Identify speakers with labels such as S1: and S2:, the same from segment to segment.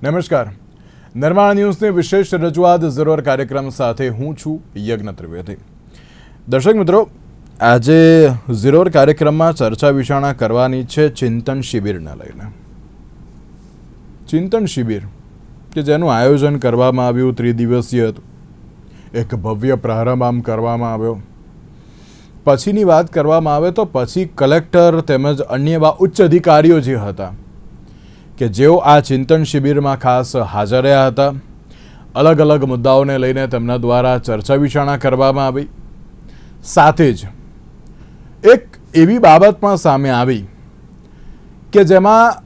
S1: નમસ્કાર. નિર્માણ ન્યૂઝની વિશેષ રજૂઆત ઝરોર કાર્યક્રમ સાથે હું છું યજ્ઞ ત્રિવેદી. દર્શક મિત્રો, આજે ઝરોર કાર્યક્રમમાં ચર્ચા વિચારણા કરવાની છે ચિંતન શિબિરને લઈને. ચિંતન શિબિર કે જેનું આયોજન કરવામાં આવ્યું, ત્રિદિવસીય હતું. એક ભવ્ય પ્રારંભ આમ કરવામાં આવ્યો. પછીની વાત કરવામાં આવે તો પછી કલેક્ટર તેમજ અન્ય એવા ઉચ્ચ અધિકારીઓ જે હતા કે જેઓ આ ચિંતન શિબિરમાં ખાસ હાજર રહ્યા હતા. અલગ અલગ મુદ્દાઓને લઈને તેમના દ્વારા ચર્ચા વિચારણા કરવામાં આવી. સાથે જ એક એવી બાબત પણ સામે આવી કે જેમાં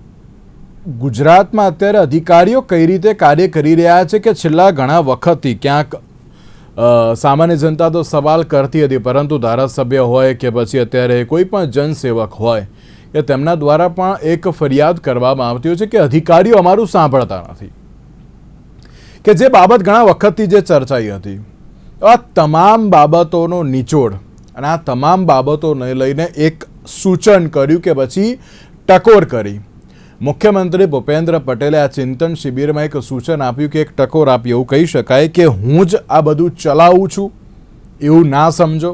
S1: ગુજરાતમાં અત્યારે અધિકારીઓ કઈ રીતે કાર્ય કરી રહ્યા છે કે છેલ્લા ઘણા વખતથી ક્યાંક સામાન્ય જનતા તો સવાલ કરતી હતી, પરંતુ ધારાસભ્ય હોય કે પછી અત્યારે કોઈ પણ જનસેવક હોય કે તેમના દ્વારા પણ એક ફરિયાદ કરવામાં આવતી હોય છે કે અધિકારીઓ અમારું સાંભળતા નથી. કે જે બાબત ઘણા વખતથી જે ચર્ચાઈ હતી, આ તમામ બાબતોનો નિચોડ અને આ તમામ બાબતોને લઈને એક સૂચન કર્યું કે પછી ટકોર કરી મુખ્યમંત્રી ભૂપેન્દ્ર પટેલે આ ચિંતન શિબિરમાં એક સૂચન આપ્યું કે એક ટકોર આપી એવું કહી શકાય કે હું જ આ બધું ચલાવું છું એવું ના સમજો.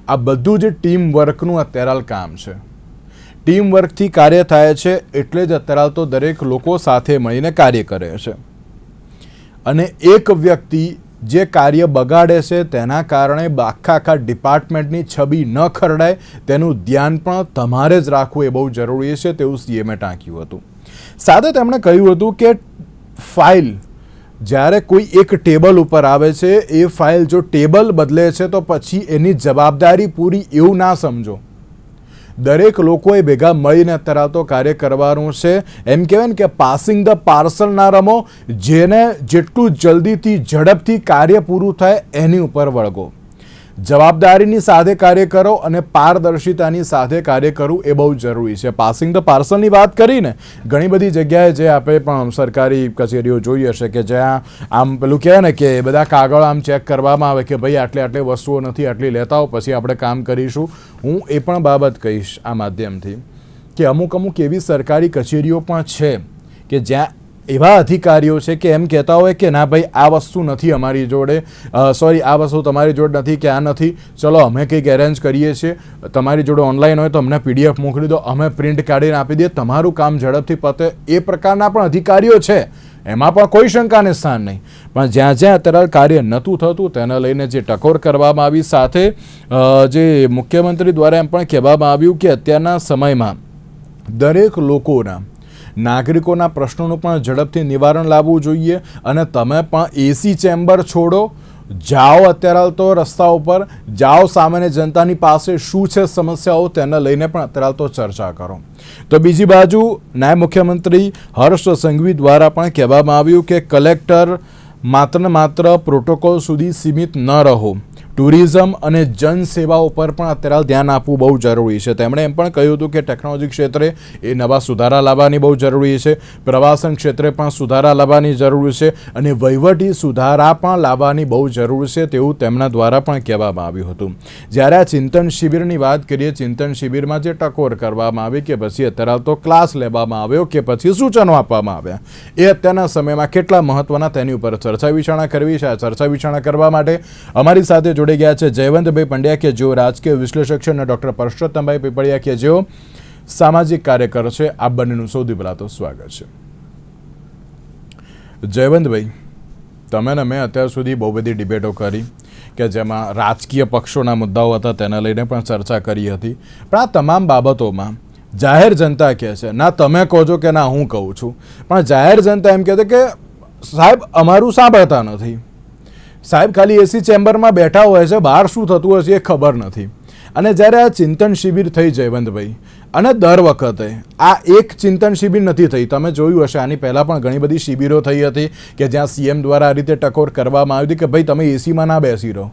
S1: આ બધું જ ટીમ વર્કનું અત્યારે કામ છે. ટીમ વર્કથી કાર્ય થાય છે, એટલે જ અત્યારે તો દરેક લોકો સાથે મળીને કાર્ય કરે છે. અને એક વ્યક્તિ જે કાર્ય બગાડે છે તેના કારણે આખા ડિપાર્ટમેન્ટની છબી ન ખરડાય તેનું ધ્યાન પણ તમારે જ રાખવું એ બહુ જરૂરી છે, તેવું સીએમએ ટાંક્યું હતું. સાથે તેમણે કહ્યું હતું કે ફાઇલ જ્યારે કોઈ એક ટેબલ ઉપર આવે છે, એ ફાઇલ જો ટેબલ બદલે છે તો પછી એની જવાબદારી પૂરી એવું ના સમજો. દરેક લોકોએ ભેગા મળીને અત્યારે તો કાર્ય કરવાનું છે. એમ કહેવાય ને કે પાસિંગ ધ પાર્સલ ના રમો. જેને જેટલું જલ્દીથી ઝડપથી કાર્ય પૂરું થાય એની ઉપર વળગો. જવાબદારીની સાથે કાર્ય કરો અને પારદર્શિતાની સાથે કાર્ય કરવું એ બહુ જરૂરી છે. પાસિંગ ધ પાર્સલની વાત કરીને ઘણી બધી જગ્યાએ જે આપણે પણ સરકારી કચેરીઓ જોઈ હશે કે જ્યાં આમ પેલું કહેવાય ને કે બધા કાગળ આમ ચેક કરવામાં આવે કે ભાઈ આટલી વસ્તુઓ નથી, આટલી લેતા હો પછી આપણે કામ કરીશું. હું એ પણ બાબત કહીશ આ માધ્યમથી કે અમુક એવી સરકારી કચેરીઓ પણ છે કે જ્યાં એવા અધિકારીઓ છે કે એમ કહેતા હોય કે ના ભાઈ આ વસ્તુ નથી અમારી જોડે, સોરી આ વસ્તુ તમારી જોડે નથી કે આ નથી, ચલો અમે કંઈક એરેન્જ કરીએ છીએ, તમારી જોડે ઓનલાઈન હોય તો અમને પીડીએફ મોકલી દો, અમે પ્રિન્ટ કાઢીને આપી દઈએ, તમારું કામ ઝડપથી પતે. એ પ્રકારના પણ અધિકારીઓ છે, એમાં પણ કોઈ શંકાને સ્થાન નહીં. પણ જ્યાં જ્યાં અત્યારે કાર્ય નહોતું થતું તેને લઈને જે ટકોર કરવામાં આવી, સાથે જે મુખ્યમંત્રી દ્વારા એમ પણ કહેવામાં આવ્યું કે અત્યારના સમયમાં દરેક લોકોના નાગરિકોના પ્રશ્નોનું પણ ઝડપથી નિવારણ લાવવું જોઈએ. અને તમે પણ એસી ચેમ્બર છોડો, જાઓ અત્યારે તો રસ્તા ઉપર જાઓ, સામાન્ય જનતાની પાસે શું છે સમસ્યાઓ તેને લઈને પણ અત્યારે તો ચર્ચા કરો. તો બીજી બાજુ નાયબ મુખ્યમંત્રી હર્ષ સંઘવી દ્વારા પણ કહેવામાં આવ્યું કે કલેક્ટર માત્ર ને માત્ર પ્રોટોકોલ સુધી સીમિત ન રહો. ટુરિઝમ અને જનસેવાઓ પર પણ અત્યારે ધ્યાન આપવું બહુ જરૂરી છે. તેમણે એમ પણ કહ્યું હતું કે ટેકનોલોજી ક્ષેત્રે એ નવા સુધારા લાવવાની બહુ જરૂરી છે, પ્રવાસન ક્ષેત્રે પણ સુધારા લાવવાની જરૂર છે અને વહીવટી સુધારા પણ લાવવાની બહુ જરૂર છે, તેવું તેમના દ્વારા પણ કહેવામાં આવ્યું હતું. જ્યારે આ ચિંતન શિબિરની વાત કરીએ, ચિંતન શિબિરમાં જે ટકોર કરવામાં આવી કે પછી અત્યારે તો ક્લાસ લેવામાં આવ્યો કે પછી સૂચનો આપવામાં આવ્યા, એ અત્યારના સમયમાં કેટલા મહત્વના તેની ઉપર ચર્ચા વિચારણા કરવી છે. આ ચર્ચા વિચારણા કરવા માટે અમારી સાથે જોડે ગયા છે જયવંતભાઈ પંડ્યા કે જેઓ રાજકીય વિશ્લેષક છે અને ડૉક્ટર પરસોત્તમભાઈ પીપળિયા કે જેઓ સામાજિક કાર્યકર છે. આ બંનેનું સૌથી પહેલાં તો સ્વાગત છે. જયવંતભાઈ, તમે ને મેં અત્યાર સુધી બહુ બધી ડિબેટો કરી કે જેમાં રાજકીય પક્ષોના મુદ્દાઓ હતા તેને લઈને પણ ચર્ચા કરી હતી, પણ આ તમામ બાબતોમાં જાહેર જનતા કહે છે, ના તમે કહો છો કે ના હું કહું છું, પણ જાહેર જનતા એમ કહે છે કે સાહેબ અમારું સાંભળતા નથી. સાહેબ ખાલી એસી ચેમ્બરમાં બેઠા હોય છે, બહાર શું થતું હશે એ ખબર નથી. અને જ્યારે આ ચિંતન શિબિર થઈ જયવંતભાઈ, અને દર વખતે આ એક ચિંતન શિબિર નથી થઈ, તમે જોયું હશે આની પહેલાં પણ ઘણી બધી શિબિરો થઈ હતી કે જ્યાં સીએમ દ્વારા આ રીતે ટકોર કરવામાં આવી હતી કે ભાઈ તમે એસીમાં ના બેસી રહો,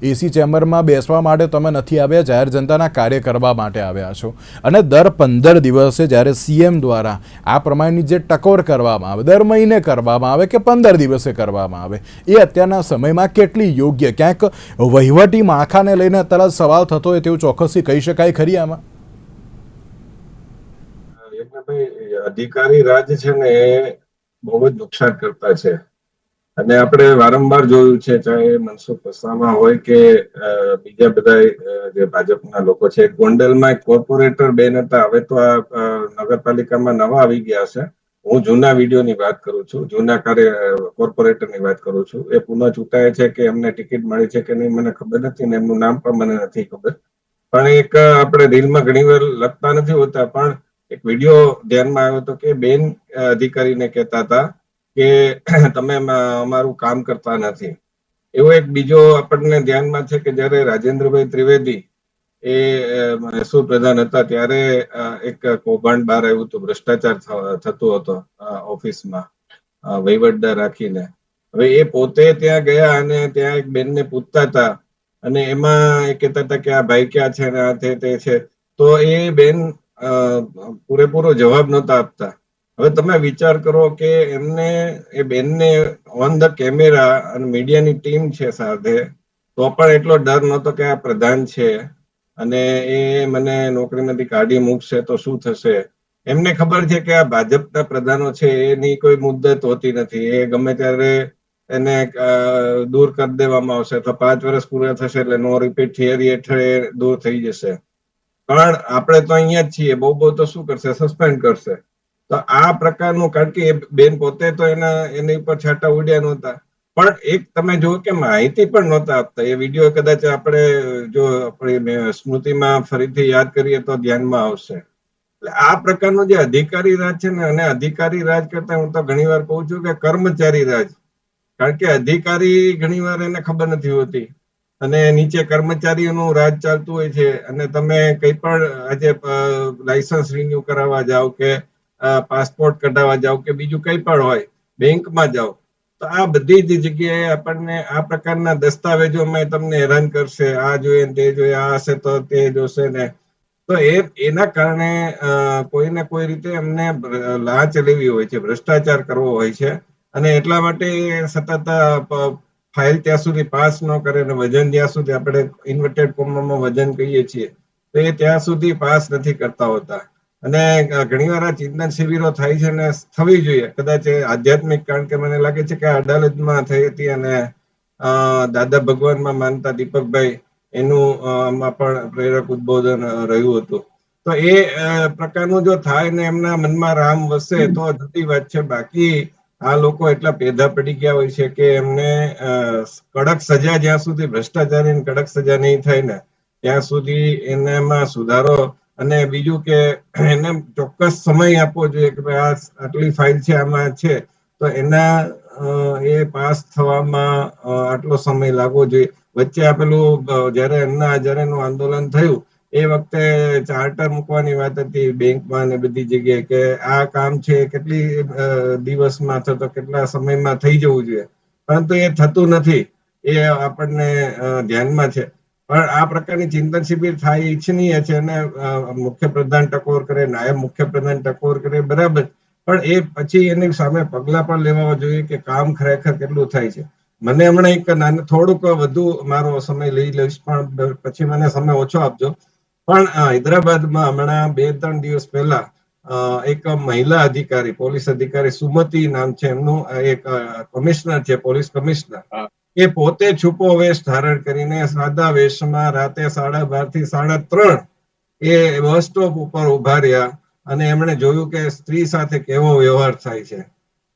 S1: એસી ચેમ્બરમાં બેસવા માટે તમે નથી આવ્યા, જાહેર જનતાના કાર્ય કરવા માટે આવ્યા છો. અને દર 15 દિવસે જ્યારે સીએમ દ્વારા આ પ્રમાણેની જે ટકોર કરવામાં આવે, દર મહિને કરવામાં આવે કે 15 દિવસે કરવામાં આવે, એ અત્યારના સમયમાં કેટલી યોગ્ય, ક્યાંક વહીવટી માળખાને લઈને અત્યારે સવાલ થતો હોય તેવું ચોક્કસથી કહી શકાય ખરી આમાં?
S2: અધિકારી રાજ છે ને બહુ જ નુકસાન કરતા છે. અને આપણે વારંવાર જોયું છે, ચાહે મનસુખ વસાવા હોય કે બીજા બધા જે ભાજપના લોકો છે. ગોંડલમાં એક કોર્પોરેટર બેન હતા, હવે તો આ નગરપાલિકામાં નવા આવી ગયા છે. હું જૂના વિડીયોની વાત કરું છું, જૂના કોર્પોરેટરની વાત કરું છું. એ પુનઃ ચૂંટાય છે કે એમને ટિકિટ મળી છે કે નહીં મને ખબર નથી, ને એમનું નામ પણ મને નથી ખબર. પણ એક આપણે રીલમાં ઘણી વાર લખતા નથી હોતા, પણ એક વિડીયો ધ્યાનમાં આવ્યો હતો કે બેન અધિકારીને કહેતા હતા કે તમે અમારું કામ કરતા નથી. એવો એક બીજો આપણને ધ્યાનમાં છે કે જયારે રાજેન્દ્રભાઈ ત્રિવેદી એ મહેસૂલ પ્રધાન હતા ત્યારે એક કૌભાંડ બહાર આવ્યું હતું, ભ્રષ્ટાચાર થતો હતો ઓફિસમાં વહીવટદાર રાખીને. હવે એ પોતે ત્યાં ગયા અને ત્યાં એક બેનને પૂછતા હતા, અને એમાં એ કહેતા હતા કે આ ભાઈ ક્યાં છે ને આ તે છે. તો એ બેન પૂરેપૂરો જવાબ નહોતા આપતા. હવે તમે વિચાર કરો કે એમને એ બેનને ઓન ધ કેમેરા અને મીડિયાની ટીમ છે સાથે, તો પણ એટલો ડર નહોતો કે આ પ્રધાન છે અને એ મને નોકરીમાંથી કાઢી મૂકશે તો શું થશે. એમને ખબર છે કે આ ભાજપના પ્રધાનો છે એની કોઈ મુદ્દત હોતી નથી, એ ગમે ત્યારે એને દૂર કરી દેવામાં આવશે, અથવા 5 વર્ષ પૂરા થશે એટલે નો રિપીટ થિયરી હેઠળ એ દૂર થઈ જશે. પણ આપણે તો અહીંયા જ છીએ, બહુ તો શું કરશે, સસ્પેન્ડ કરશે. તો આ પ્રકારનું, કારણ કે એ બેન પોતે તો એની ઉપર છાંટા ઉડ્યા નહોતા, પણ એક તમે જુઓ કે માહિતી પણ નહોતા આપતા. એ વિડીયો કદાચ આપણે જો આપણી સ્મૃતિમાં ફરીથી યાદ કરીએ તો ધ્યાનમાં આવશે. એટલે આ પ્રકારનું જે અધિકારી રાજ છે ને, અને અધિકારી રાજ કરતા હું તો ઘણી વાર કહું છું કે કર્મચારી રાજ. કારણ કે અધિકારી ઘણી વાર એને ખબર નથી હોતી અને નીચે કર્મચારીઓનું રાજ ચાલતું હોય છે. અને તમે કઈ પણ આજે લાયસન્સ રિન્યુ કરાવવા જાઓ કે પાસપોર્ટ કઢાવવા જાઓ કે બીજું કઈ પણ હોય, બેંકમાં જાઓ, તો આ બધી જ જગ્યાએ આપણને આ પ્રકારના દસ્તાવેજોમાં તમને હેરાન કરશે. આ જોઈએ તે જોઈએ, આ હશે તો તે જોશે ને. તો એના કારણે કોઈને કોઈ રીતે એમને લાંચ લેવી હોય છે, ભ્રષ્ટાચાર કરવો હોય છે. અને એટલા માટે સતત ફાઇલ ત્યાં સુધી પાસ ન કરે ને વજન જ્યાં સુધી આપણે ઇન્વર્ટેડ કોમમાં વજન કહીએ છીએ તો એ ત્યાં સુધી પાસ નથી કરતા હોતા. અને ઘણી વાર આ ચિંતન શિબિરો થાય છે ને થવી જોઈએ કદાચ આધ્યાત્મિક, કારણ કે મને લાગે છે કે અદાલતમાં થઈ હતી અને દાદા ભગવાનમાં માનતા દીપકભાઈ એનું આમાં પણ પ્રેરક ઉદબોધન રહ્યું હતું. તો એ પ્રકારનું જો થાય ને એમના મનમાં રામ વસે તો જુદી વાત છે. બાકી આ લોકો એટલા પેદા પડી ગયા હોય છે કે એમને કડક સજા, જ્યાં સુધી ભ્રષ્ટાચારીની કડક સજા નહીં થાય ને ત્યાં સુધી એનામાં સુધારો. અને બીજું કે એને ચોક્કસ સમય આપવો જોઈએ કે ભાઈ આ આટલી ફાઇલ છે, આમાં છે, તો એના એ પાસ થવામાં આટલો સમય લાગવો જોઈએ. વચ્ચે આપેલું જયારે અન્ના હજારેનું આંદોલન થયું એ વખતે ચાર્ટર મૂકવાની વાત હતી બેંકમાં ને બધી જગ્યાએ કે આ કામ છે કેટલી દિવસમાં અથવા તો કેટલા સમયમાં થઈ જવું જોઈએ, પરંતુ એ થતું નથી. એ આપણને ધ્યાનમાં છે. પણ આ પ્રકારની ચિંતન શિબિર થાય ઈચ્છનીય છે અને મુખ્યપ્રધાન ટકોર કરે, નાયબ મુખ્યપ્રધાન ટકોર કરે, બરાબર. પણ એ પછી એની સામે પગલા પણ લેવા જોઈએ કે કામ ખરેખર કેટલું થાય છે. મને હમણાં એક થોડુંક વધુ મારો સમય લઈ લઈશ, પણ પછી મને સમય ઓછો આપજો. પણ હૈદરાબાદમાં હમણાં 2-3 દિવસ પહેલા એક મહિલા અધિકારી, પોલીસ અધિકારી, સુમતિ નામ છે એમનું, એક કમિશનર છે, પોલીસ કમિશનર, એ પોતે છુપો વેશ ધારણ કરીને સાદા વેશમાં રાતે 12:30 થી 3:30 એ બસ સ્ટોપ ઉપર ઉભા રહ્યા અને એમણે જોયું કે સ્ત્રી સાથે કેવો વ્યવહાર થાય છે.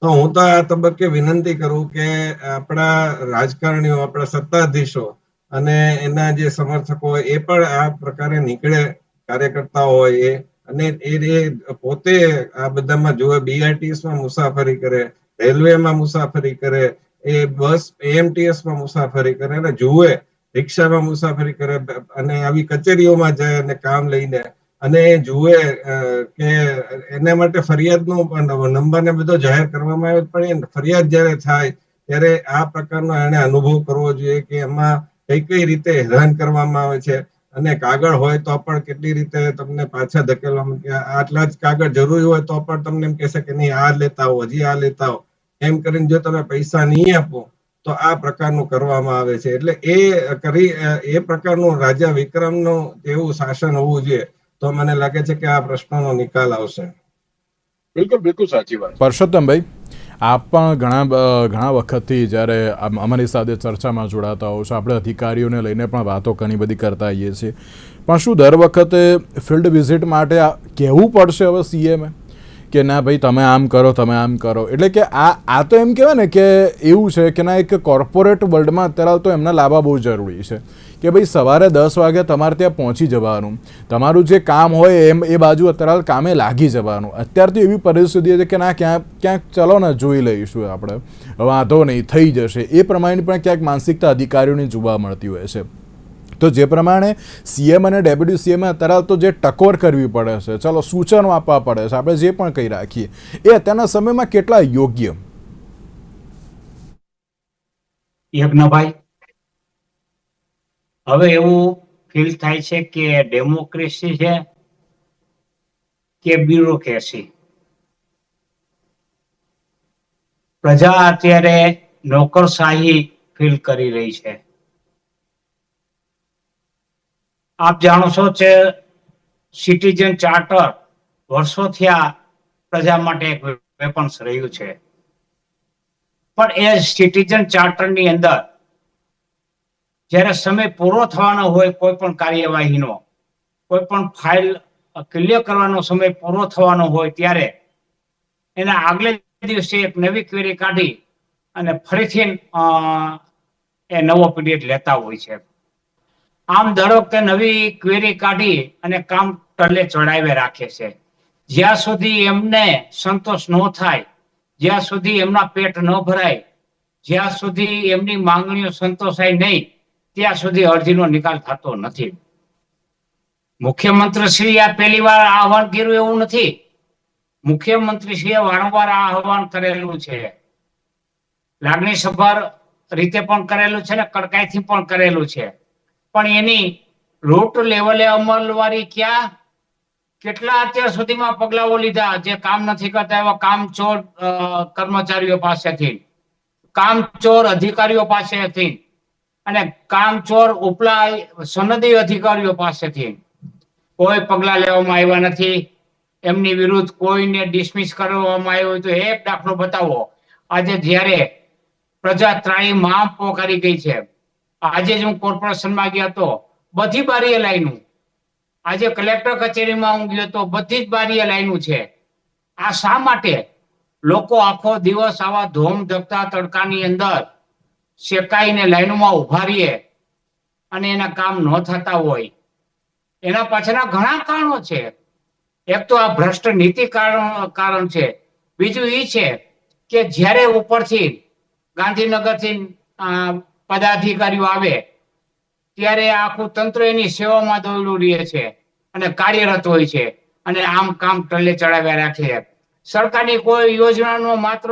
S2: તો હું તો આ તબક્કે વિનંતી કરું કે આપણા રાજકારણીઓ, આપણા સત્તાધીશો અને એના જે સમર્થકો હોય એ પણ આ પ્રકારે નીકળે, કાર્યકર્તાઓ હોય એ, અને એ પોતે આ બધામાં જોવે, બીઆરટીએસમાં મુસાફરી કરે, રેલવેમાં મુસાફરી કરે, એ બસ એએમટીએસમાં મુસાફરી કરે અને જુએ, રિક્ષામાં મુસાફરી કરે અને આવી કચેરીઓમાં જાય અને કામ લઈને અને જુએ કે એના માટે ફરિયાદનો નંબરને બધો જાહેર કરવામાં આવે, પણ એ ફરિયાદ જ્યારે થાય ત્યારે આ પ્રકારનો એને અનુભવ કરવો જોઈએ કે એમાં કઈ રીતે હેરાન કરવામાં આવે છે. અને કાગળ હોય તો પણ કેટલી રીતે તમને પાછા ધકેલવામાં, આટલા જ કાગળ જરૂરી હોય તો પણ તમને એમ કહેશે કે નહીં આ લેતા આવો, હજી આ લેતા આવો, એમ કરીને જો તમે પૈસા નહીં આપો તો આ પ્રકારનું કરવામાં આવે છે. એટલે એ પ્રકારનું રાજા વિક્રમનું એવું શાસન હોવું જોઈએ તો મને લાગે છે કે આ પ્રશ્નનો નિકાલ આવશે.
S3: બિલકુલ બિલકુલ સાચી વાત.
S1: પરસોત્તમભાઈ, આપ પણ ઘણા વખતથી જ્યારે અમારી સાથે ચર્ચામાં જોડાતા હો છો, આપણે અધિકારીઓને લઈને પણ વાતો ઘણી બધી કરતા આવીએ છીએ, પણ શું દર વખતે ફિલ્ડ વિઝિટ માટે કહેવું પડશે હવે સીએમએ કે ના ભાઈ તમે આમ કરો, તમે આમ કરો? એટલે કે આ તો એમ કહેવાય ને કે એવું છે કે ના, એક કોર્પોરેટ વર્લ્ડમાં અત્યારે તો એમના લાવવા બહુ જરૂરી છે કે ભાઈ સવારે 10 વાગે તમારે ત્યાં પહોંચી જવાનું, તમારું જે કામ હોય એ બાજુ અત્યારે કામે લાગી જવાનું. અત્યારે તો એવી પરિસ્થિતિ છે કે ના ક્યાંક ચલો ને જોઈ લઈશું આપણે, વાંધો નહીં થઈ જશે, એ પ્રમાણે પણ ક્યાંક માનસિકતા અધિકારીઓની જોવા મળતી હોય છે. તો જે પ્રમાણે સીએમ અને ડેપ્યુટી સીએમ અત્યારે તો જે ટકોર કરવી પડે છે, ચલો સૂચનો આપવા પડે છે, આપણે જે પણ કહી રાખીએ, એ અત્યારના સમયમાં કેટલા યોગ્ય?
S3: યજ્ઞભાઈ, હવે એવું ફીલ થાય છે કે ડેમોક્રેસી છે કે બ્યુરોક્રેસી. પ્રજા અત્યારે નોકરશાહી ફીલ કરી રહી છે. આપ જાણો છો કે સિટીઝન ચાર્ટર વર્ષોથી આ પ્રજા માટે એક વેપન્સ રહ્યું છે, પણ એ સિટીઝન ચાર્ટરની અંદર જ્યારે સમય પૂરો થવાનો હોય કોઈ પણ કાર્યવાહીનો, કોઈ પણ ફાઇલ ક્લિયર કરવાનો સમય પૂરો થવાનો હોય ત્યારે એના આગલે દિવસે એક નવી ક્વેરી કાઢી અને ફરીથી એ નવો પીરિયડ લેતા હોય છે. આમ દર વખતે નવી ક્વેરી કાઢી અને કામ ટલે ચડાવી રાખે છે. જ્યાં સુધી એમને સંતોષ ન થાય, જ્યાં સુધી એમના પેટ ન ભરાય, જ્યાં સુધી એમની માંગણીઓ સંતોષાય નહીં, ત્યાં સુધી અરજીનો નિકાલ થતો નથી. મુખ્યમંત્રીશ્રીએ આ પહેલી વાર આહવાન કર્યું એવું નથી. મુખ્યમંત્રીશ્રીએ વારંવાર આ આહવાન કરેલું છે, લાગણીસભર રીતે પણ કરેલું છે ને કડકાઈથી પણ કરેલું છે, પણ એની રૂટ લેવલે અમલવારી ક્યાં? કેટલા અત્યાર સુધીમાં પગલાઓ લીધા જે કામ નથી કરતા એવા કામચોર કર્મચારીઓ પાસેથી, કામચોર અધિકારીઓ પાસેથી અને કામચોર ઉપલા સનદી અધિકારીઓ પાસેથી કોઈ પગલા લેવામાં આવ્યા નથી. એમની વિરુદ્ધ કોઈને ડિસમિસ કરવામાં આવ્યો હોય તો એક દાખલો બતાવો. આજે જ્યારે પ્રજા ત્રાહીમામ પોકારી ગઈ છે, આજે જ હું કોર્પોરેશનમાં ગયો તો બધી બારીએ લાઈનું, આજે કલેક્ટર કચેરીમાં હું ગયો તો બધી જ બારીએ લાઈનું છે. આ શા માટે? લોકો આખો દિવસ આવા ધોમ ધકતા તડકાની અંદર શેકાઈને લાઈનોમાં ઉભા રહીએ અને એના કામ ન થતા હોય. એના પાછળના ઘણા કારણો છે. એક તો આ ભ્રષ્ટ નીતિ કારણ છે. બીજું એ છે કે જ્યારે ઉપરથી ગાંધીનગરથી પદાધિકારીઓ આવે ત્યારે આખું તંત્ર એની સેવામાં દોડ્યું રહે છે અને કાર્યરત હોય છે અને આમ કામ ટલ્લે ચડાવ્યા રાખે છે. સરકારની કોઈ યોજનાનો માત્ર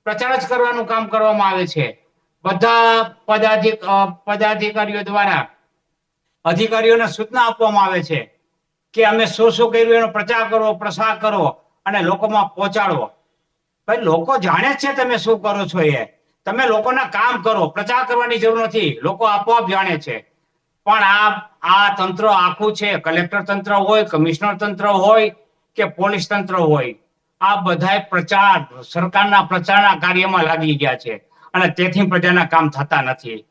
S3: પ્રચાર જ કરવાનું કામ કરવામાં આવે છે. બધા પદાધિકારીઓ દ્વારા અધિકારીઓને સૂચના આપવામાં આવે છે કે અમે શું શું કર્યું એનો પ્રચાર કરો, પ્રસાર કરો અને લોકોમાં પહોંચાડો. ભાઈ, લોકો જાણે છે તમે શું કરો છો. તમે લોકોના કામ કરો, પ્રચાર કરવાની જરૂર નથી, લોકો આપોઆપ જાણે છે. પણ આ તંત્ર આખું છે, કલેક્ટર તંત્ર હોય, કમિશનર તંત્ર હોય કે પોલીસ તંત્ર હોય, આ બધાય પ્રચાર, સરકારના પ્રચારના કાર્યમાં લાગી ગયા છે અને તેથી પ્રજાના કામ થતા નથી.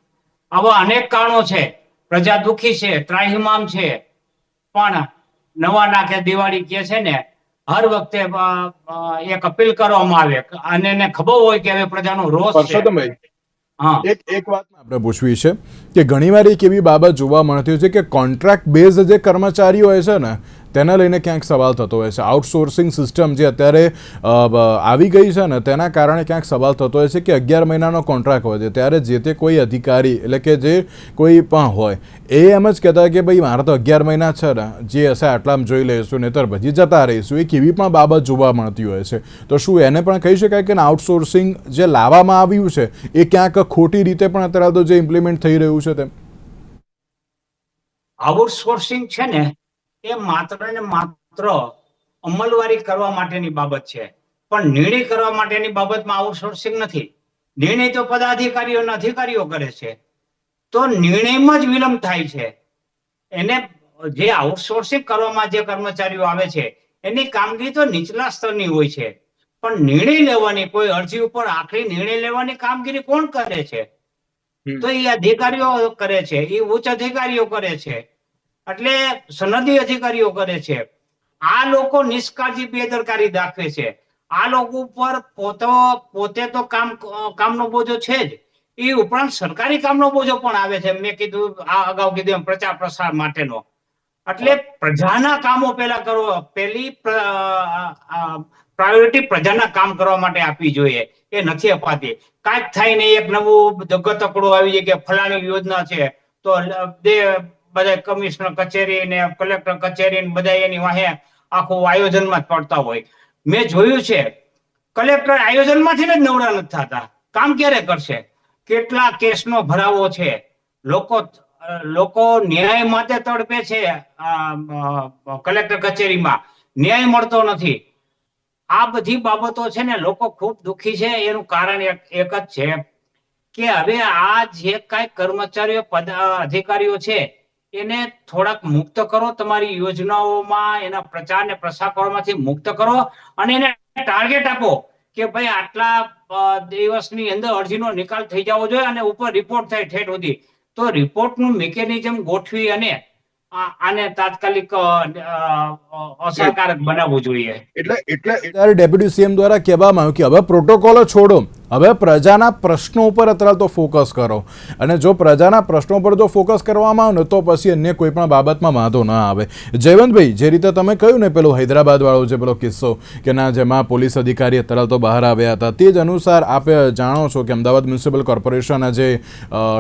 S3: આવા અનેક કારણો છે. પ્રજા દુઃખી છે, ત્રાહિમામ છે, પણ નવા નાખે દિવાળી કહે છે ને, હર વખતે એક અપીલ કરવામાં આવે અને એને ખબર હોય કે હવે પ્રજાનો રોષ છે.
S1: પરસોત્તમભાઈ, એક વાત આપણે પૂછવી છે કે ઘણીવાર એક એવી બાબત જોવા મળતી હોય છે કે કોન્ટ્રાક્ટ બેઝ જે કર્મચારીઓ હોય છે ને તેને લઈને ક્યાંક સવાલ થતો હોય છે. આઉટસોર્સિંગ સિસ્ટમ જે અત્યારે આવી ગઈ છે ને તેના કારણે ક્યાંક સવાલ થતો હોય છે કે 11 મહિનાનો કોન્ટ્રાક્ટ હોય છે ત્યારે જે તે કોઈ અધિકારી એટલે કે જે કોઈ પણ હોય એ એમ જ કહેતા હોય કે ભાઈ મારે તો 11 મહિના છે ને, જે હશે આટલામાં જોઈ લઈશું, નહીતર પછી જતા રહીશું. એક એવી પણ બાબત જોવા મળતી હોય છે. તો શું એને પણ કહી શકાય કે આઉટસોર્સિંગ જે લાવવામાં આવ્યું છે એ ક્યાંક ખોટી રીતે પણ અત્યારે તો જે ઇમ્પ્લિમેન્ટ થઈ રહ્યું છે તેમ?
S3: આઉટસોર્સિંગ છે ને એ માત્ર ને માત્ર અમલવારી કરવા માટેની બાબત છે, પણ નિર્ણય કરવા માટેની બાબતમાં આઉટસોર્સિંગ નથી. નિર્ણય તો પદાધિકારીઓ અને અધિકારીઓ કરે છે, તો નિર્ણયમાં જ વિલંબ થાય છે. એને જે આઉટસોર્સિંગ કરવામાં જે કર્મચારીઓ આવે છે એની કામગીરી તો નીચલા સ્તરની હોય છે, પણ નિર્ણય લેવાની, કોઈ અરજી ઉપર આખરી નિર્ણય લેવાની કામગીરી કોણ કરે છે? તો એ અધિકારીઓ કરે છે, એ ઉચ્ચ અધિકારીઓ કરે છે, એટલે સનદી અધિકારીઓ કરે છે. આ લોકો નિષ્કાળજી બેદરકારી દાખવે છે. આ લોકો ઉપર પોતે તો કામનો બોજો છે જ, એ ઉપરાંત સરકારી કામનો બોજો પણ આવે છે. મેં કીધું, આ અગાઉ કીધું એમ, પ્રચાર પ્રસાર માટેનો. એટલે પ્રજાના કામો પેલા કરો, પેલી પ્રાયોરિટી પ્રજાના કામ કરવા માટે આપવી જોઈએ, એ નથી અપાતી. કાંઈક થાય ને એક નવું ગતકડું આવી જાય કે ફલાણી યોજના છે, તો બધા કમિશનર કચેરી ને કલેક્ટર કચેરી ને બધા એની વાહે આખું આયોજનમાં જ પડતા હોય. મેં જોયું છે, કલેક્ટર આયોજનમાંથી જ નવરા નથી થતા. કામ ક્યારે કરશે? કેટલા કેસનો ભરાવો છે, લોકો ન્યાય માટે તડપે છે. કલેક્ટર કચેરીમાં ન્યાય મળતો નથી. આ બધી બાબતો છે ને, લોકો ખૂબ દુઃખી છે. એનું કારણ એક જ છે કે હવે આ જે કાંઈ કર્મચારીઓ અધિકારીઓ છે એને થોડાક મુક્ત કરો, તમારી યોજનાઓમાં એના પ્રચાર ને પ્રસાર કરવામાંથી મુક્ત કરો, અને એને ટાર્ગેટ આપો કે ભાઈ આટલા દિવસની અંદર અરજીનો નિકાલ થઈ જવો જોઈએ અને ઉપર રિપોર્ટ થાય ઠેઠ સુધી. તો રિપોર્ટનું મિકેનિઝમ ગોઠવી અને આને તાત્કાલિક અસરકારક બનાવવું જોઈએ.
S1: ત્યારે ડેપ્યુટી સીએમ દ્વારા કહેવામાં આવ્યું કે હવે પ્રોટોકોલો છોડો, હવે પ્રજાના પ્રશ્નો ઉપર અત્યારે તો ફોકસ કરો. અને જો પ્રજાના પ્રશ્નો પર જો ફોકસ કરવામાં આવે ને તો પછી અન્ય કોઈ પણ બાબતમાં વાંધો ન આવે. જયવંતભાઈ, જે રીતે તમે કહ્યું ને પેલો હૈદરાબાદ વાળો જે પેલો કિસ્સો કે ના, જેમાં પોલીસ અધિકારી અત્યારે તો બહાર આવ્યા હતા, તે જ અનુસાર આપે જાણો છો કે અમદાવાદ મ્યુનિસિપલ કોર્પોરેશનના જે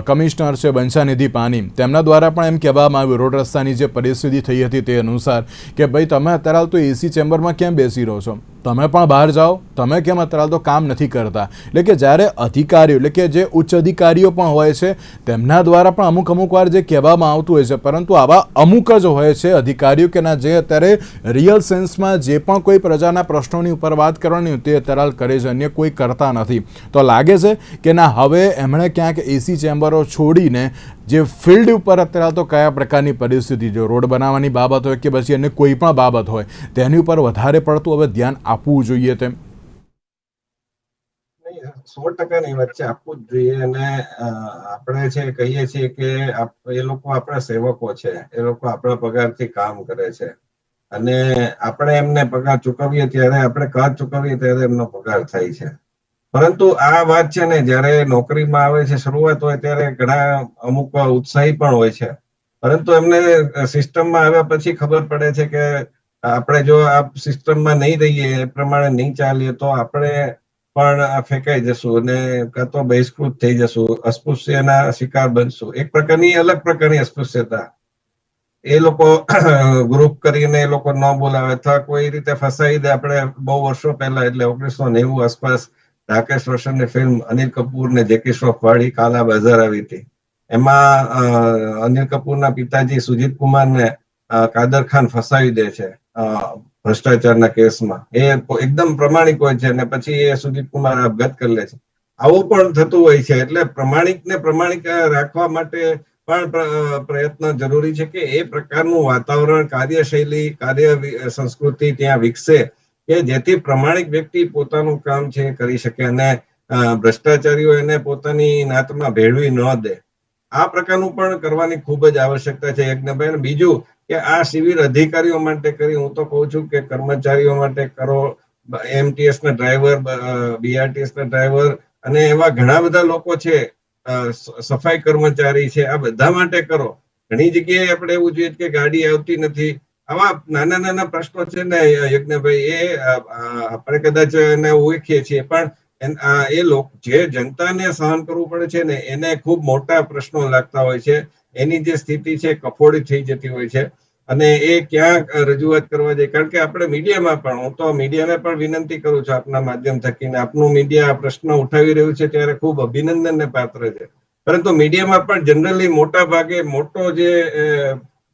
S1: કમિશનર છે બંછાનિધિ પાની, તેમના દ્વારા પણ એમ કહેવામાં આવ્યું રોડ રસ્તાની જે પરિસ્થિતિ થઈ હતી તે અનુસાર કે ભાઈ તમે અત્યારે તો એસી ચેમ્બરમાં કેમ બેસી રહો છો? તમે પણ બહાર જાઓ, તમે કેમ અત્યારે તો કામ નથી કરતા? એટલે કે જ્યારે અધિકારીઓ, એટલે કે જે ઉચ્ચ અધિકારીઓ પણ હોય છે, તેમના દ્વારા પણ અમુક વાર જે કહેવામાં આવતું હોય છે, પરંતુ આવા અમુક જ હોય છે અધિકારીઓ કે ના જે અત્યારે રિયલ સેન્સમાં જે પણ કોઈ પ્રજાના પ્રશ્નોની ઉપર વાત કરવાની તે અત્યારે કરે છે, અન્ય કોઈ કરતા નથી. તો લાગે છે કે ના, હવે એમણે ક્યાંક એસી ચેમ્બરો છોડીને જે ફિલ્ડ ઉપર અત્યારે તો કયા પ્રકારની પરિસ્થિતિ, જો રોડ બનાવવાની બાબત હોય કે પછી અન્ય કોઈ પણ બાબત હોય, તેની ઉપર વધારે પડતું હવે ધ્યાન આપવું જોઈએ. તેમ
S2: 100% ની વચ્ચે આપવું જ જોઈએ. અને આપણે છે કહીએ છીએ કે એ લોકો આપણા સેવકો છે, એ લોકો આપણા પગારથી કામ કરે છે, અને આપણે એમને પગાર ચૂકવીએ ત્યારે, આપણે કર ચૂકવીએ ત્યારે એમનો પગાર થાય છે. પરંતુ આ વાત છે ને, જયારે નોકરીમાં આવે છે, શરૂઆત હોય ત્યારે ઘણા અમુક ઉત્સાહી પણ હોય છે, પરંતુ એમને સિસ્ટમમાં આવ્યા પછી ખબર પડે છે કે આપણે જો આ સિસ્ટમમાં નહીં રહીએ, એ પ્રમાણે નહીં ચાલીએ, તો આપણે પણ ફેંકાઈ જશું અને કાં તો બહિષ્કૃત થઈ જશું, અસ્પૃશ્યના શિકાર બનશું. એક પ્રકારની અલગ પ્રકારની અસ્પૃશ્યતા એ લોકો ગ્રુપ કરીને એ લોકો ન બોલાવે અથવા કોઈ રીતે ફસાઈ દે. આપણે બહુ વર્ષો પહેલા, એટલે 1990 આસપાસ રાકેશ રોશનની ફિલ્મ અનિલ કપૂર ને જેકી શ્રોફ વાળી કાલા બજાર આવી હતી. એમાં અનિલ કપૂરના પિતાજી સુજીત કુમારને કાદર ખાન ફસાવી દે છે ભ્રષ્ટાચારના કેસમાં. એ એકદમ પ્રમાણિક હોય છે અને પછી એ સુજીત કુમાર આપઘાત કરી લે છે. આવું પણ થતું હોય છે. એટલે પ્રમાણિકને પ્રમાણિક રાખવા માટે પણ પ્રયત્ન જરૂરી છે કે એ પ્રકારનું વાતાવરણ, કાર્યશૈલી, કાર્ય સંસ્કૃતિ ત્યાં વિકસે કે જેથી પ્રમાણિક વ્યક્તિ પોતાનું કામ છે કરી શકે અને ભ્રષ્ટાચારીઓ એને પોતાની નાતમાં ભેળવી ન દે. આ પ્રકારનું પણ કરવાની ખૂબ જ આવશ્યકતા છે યજ્ઞભાઈ. બીજું કે આ શિબિર અધિકારીઓ માટે કરી, હું તો કહું છું કે કર્મચારીઓ માટે કરો. એમટીએસ ના ડ્રાઈવર, બીઆરટીએસ ના ડ્રાઈવર અને એવા ઘણા બધા લોકો છે, સફાઈ કર્મચારી છે, આ બધા માટે કરો. ઘણી જગ્યાએ આપણે એવું જોઈએ કે ગાડી આવતી નથી. આવા નાના નાના પ્રશ્નો છે ને યજ્ઞભાઈ, એ આપણે કદાચ એને ઓળખીએ છીએ, પણ એ લોકો જે જનતાને સહન કરવું પડે છે ને, એને ખૂબ મોટા પ્રશ્નો લાગતા હોય છે. એની જે સ્થિતિ છે કફોડી થઈ જતી હોય છે અને એ ક્યાં રજૂઆત કરવા જાય. કારણ કે આપણે મીડિયામાં પણ, હું તો મીડિયાને પણ વિનંતી કરું છું આપના માધ્યમ થકીને, આપનું મીડિયા આ પ્રશ્ન ઉઠાવી રહ્યું છે ત્યારે ખૂબ અભિનંદનને પાત્ર છે. પરંતુ મીડિયામાં પણ જનરલી મોટા ભાગે મોટો જે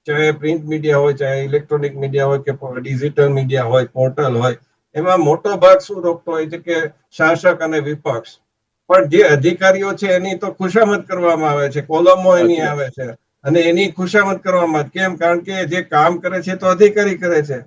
S2: ચાહે પ્રિન્ટ મીડિયા હોય, ચાહે ઇલેક્ટ્રોનિક મીડિયા હોય કે ડિજિટલ મીડિયા હોય, પોર્ટલ હોય, એમાં મોટો ભાગ શું રોકતો હોય છે કે શાસક અને વિપક્ષ. પણ જે અધિકારીઓ છે એની તો ખુશામત કરવામાં આવે છે, કોલમો એની આવે છે અને એની ખુશામત કરવામાં. કેમ? કારણ કે જે કામ કરે છે તો અધિકારી કરે છે.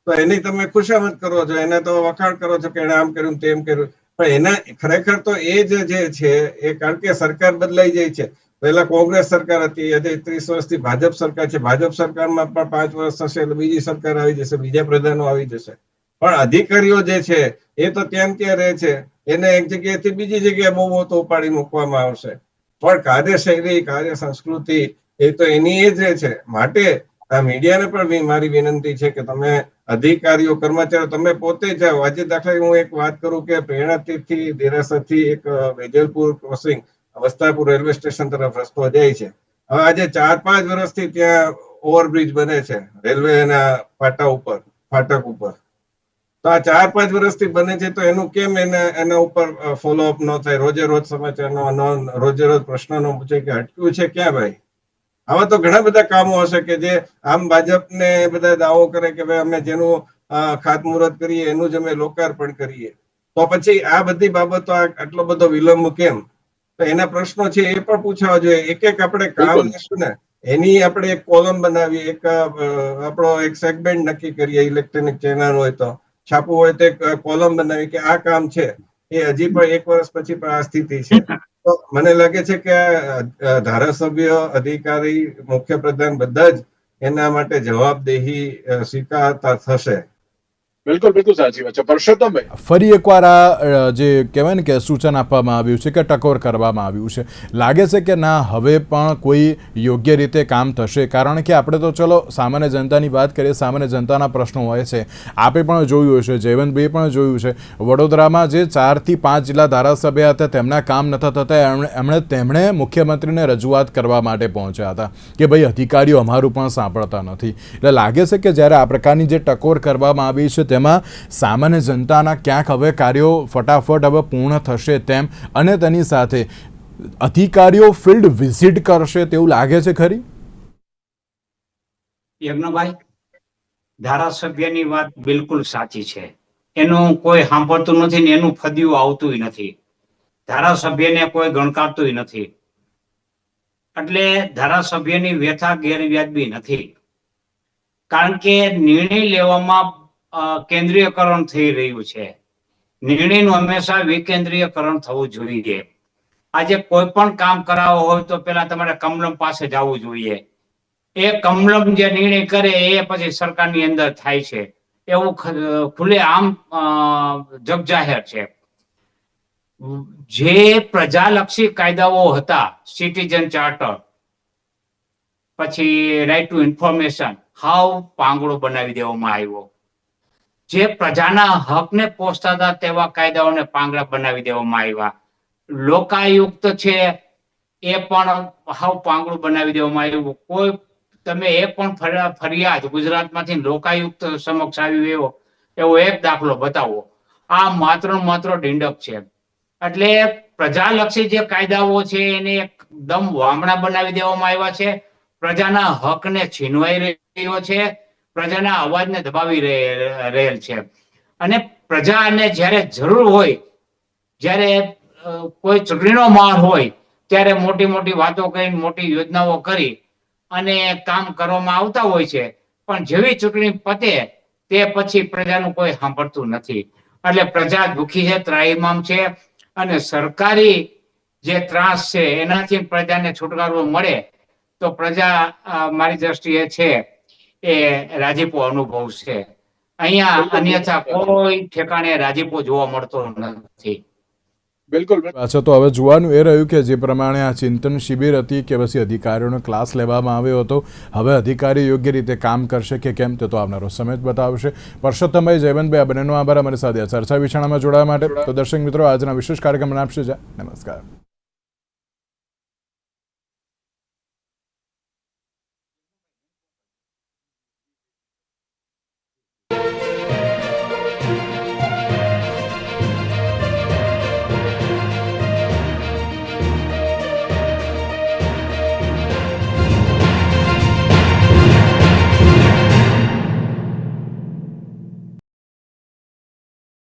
S2: તો એની તમે ખુશામત કરો છો, એને તો વખાણ કરો છો કે એને આમ કર્યું તેમ કર્યું, પણ એના ખરેખર તો એ જે છે એ કારણ કે સરકાર બદલાઈ જાય છે. પહેલા કોંગ્રેસ સરકાર હતી, આજે 30 વર્ષથી ભાજપ સરકાર છે. ભાજપ સરકારમાં પણ 5 વર્ષ થશે એટલે બીજી સરકાર આવી જશે, બીજા પ્રધાનો આવી જશે, પણ અધિકારીઓ જે છે એ તો ત્યાં રહે છે. એને એક જગ્યાએથી બીજી જગ્યાએ બહુ તો ઉપાડી મૂકવામાં આવશે, પણ કાર્યશૈલી, કાર્ય સંસ્કૃતિ એ તો એની એ જ રહે છે. માટે આ મીડિયાને પણ મારી વિનંતી છે કે તમે અધિકારીઓ, કર્મચારીઓ, તમે પોતે જાઓ. આજે દાખલા હું એક વાત કરું કે પ્રેરણાથી દેરાસરથી એક વેજલપુર ક્રોસિંગ વસ્તાપુર રેલવે સ્ટેશન તરફ રસ્તો જાય છે. હવે આજે 4-5 વર્ષથી ત્યાં ઓવરબ્રિજ બને છે રેલવેના ફાટક ઉપર. તો આ 4-5 વર્ષથી બને છે, તો એનું કેમ એના ઉપર ફોલોઅપ ન થાય? રોજે રોજ સમાચારનો, રોજે રોજ પ્રશ્નનો પૂછે કે અટક્યું છે ક્યાં ભાઈ? આવા તો ઘણા બધા કામો હશે કે જે આમ ભાજપને બધા દાવો કરે કે ભાઈ અમે જેનું ખાતમુહૂર્ત કરીએ એનું જ અમે લોકાર્પણ કરીએ, તો પછી આ બધી બાબતો આટલો બધો વિલંબ કેમ? તો એના પ્રશ્નો છે એ પણ પૂછવા જોઈએ. એક આપણે કામ લઈશું ને, એની આપણે એક કોલમ બનાવીએ, એક આપણો એક સેગમેન્ટ નક્કી કરીએ. ઇલેક્ટ્રોનિક ચેનલ હોય તો, છાપવું હોય તો એક કોલમ બનાવી કે આ કામ છે, એ હજી પણ 1 વર્ષ પછી પણ આ સ્થિતિ છે. તો મને લાગે છે કે ધારાસભ્ય, અધિકારી, મુખ્યપ્રધાન બધા જ એના માટે જવાબદેહી સ્વીકારતા થશે.
S4: બિલકુલ બિલકુલ સાચી વાત છે. પરસોત્તમભાઈ,
S1: ફરી એકવાર આ જે કહેવાય ને કે સૂચન આપવામાં આવ્યું છે કે ટકોર કરવામાં આવ્યું છે, લાગે છે કે ના હવે પણ કોઈ યોગ્ય રીતે કામ થશે? કારણ કે આપણે તો ચલો સામાન્ય જનતાની વાત કરીએ, સામાન્ય જનતાના પ્રશ્નો હોય છે. આપે પણ જોયું હશે, જયવંતભાઈએ પણ જોયું છે, વડોદરામાં જે 4 થી 5 જિલ્લા ધારાસભ્ય હતા તેમના કામ નતા થતા, તેમણે મુખ્યમંત્રીને રજૂઆત કરવા માટે પહોંચ્યા હતા કે ભાઈ અધિકારીઓ અમારું પણ સાંભળતા નથી. એટલે લાગે છે કે જ્યારે આ પ્રકારની જે ટકોર કરવામાં આવી છે તેમાં સામાન્ય જનતાના ક્યાંક હવે કાર્યો ફટાફટ હવે પૂર્ણ થશે તેમ, અને તેની સાથે અધિકારીઓ ફિલ્ડ વિઝિટ કરશે તેવું લાગે છે ખરી?
S3: યજ્ઞભાઈ, ધારાસભ્યની વાત બિલકુલ સાચી છે. એનું કોઈ સાંભળતું નથી ને એનું ફદિયું આવતું નથી. ધારાસભ્યને કોઈ ગણકારતું નથી. એટલે ધારાસભ્યની વ્યથા ગેરવ્યાજબી નથી, કારણ કે નિર્ણય લેવામાં કેન્દ્રીયકરણ થઈ રહ્યું છે. નિર્ણયનું હંમેશા વિકેન્દ્રીયકરણ થવું જોઈએ. આજે કોઈ પણ કામ કરાવવો હોય તો પેલા તમારે કમલમ પાસે જવું જોઈએ. એ કમલમ જે નિર્ણય કરે એ પછી સરકારની અંદર થાય છે, એવું ખુલ્લે આમ જગજાહેર છે. જે પ્રજાલક્ષી કાયદાઓ હતા, સિટીઝન ચાર્ટર, પછી રાઇટ ટુ ઇન્ફોર્મેશન, હાવ પાંગળો બનાવી દેવામાં આવ્યો. જે પ્રજાના હકને પહોંચતા હતા તેવા કાયદાઓને પાંગળા બનાવી દેવામાં આવ્યા. લોકાયુક્ત છે એ પણ હાવ પાંગળું બનાવી દેવામાં આવ્યું. કોઈ તમે એક પણ ફરિયાદ ગુજરાતમાંથી લોકાયુક્ત સમક્ષ આવી એવો એક દાખલો બતાવો. આ માત્ર ઢીંડક છે. એટલે પ્રજાલક્ષી જે કાયદાઓ છે એને એકદમ વામણા બનાવી દેવામાં આવ્યા છે. પ્રજાના હકને છીનવાઈ રહ્યો છે, પ્રજાના અવાજને દબાવી રહેલ છે. અને પ્રજાને જ્યારે જરૂર હોય, જ્યારે કોઈ ચૂંટણીનો માહોલ હોય ત્યારે મોટી મોટી વાતો કરી, મોટી યોજનાઓ કરી અને કામ કરવામાં આવતા હોય છે, પણ જેવી ચૂંટણી પતે તે પછી પ્રજાનું કોઈ સાંભળતું નથી. એટલે પ્રજા દુઃખી છે, ત્રાહિમામ છે, અને સરકારી જે ત્રાસ છે એનાથી પ્રજાને છુટકારો મળે તો પ્રજા મારી દ્રષ્ટિએ છે એ રાજીપો અનુભવશે. અહીંયા અન્યથા કોઈ ઠેકાણે રાજીપો જોવા મળતો નથી.
S4: બિલકુલ.
S1: અચ્છા, તો હવે જોવાનું એ રહ્યું કે જે પ્રમાણે આ ચિંતન શિબિર હતી કે પછી અધિકારીઓનો ક્લાસ લેવામાં આવ્યો હતો, હવે અધિકારી યોગ્ય રીતે કામ કરશે કે કેમ તે તો આવનારો સમય જ બતાવશે. પરસોત્તમભાઈ, જયવંતભાઈ, આ બંનેનો આભાર અમારી સાથે ચર્ચા વિચારણામાં જોડાવા માટે. તો દર્શક મિત્રો, આજના વિશેષ કાર્યક્રમ આપશે. નમસ્કાર.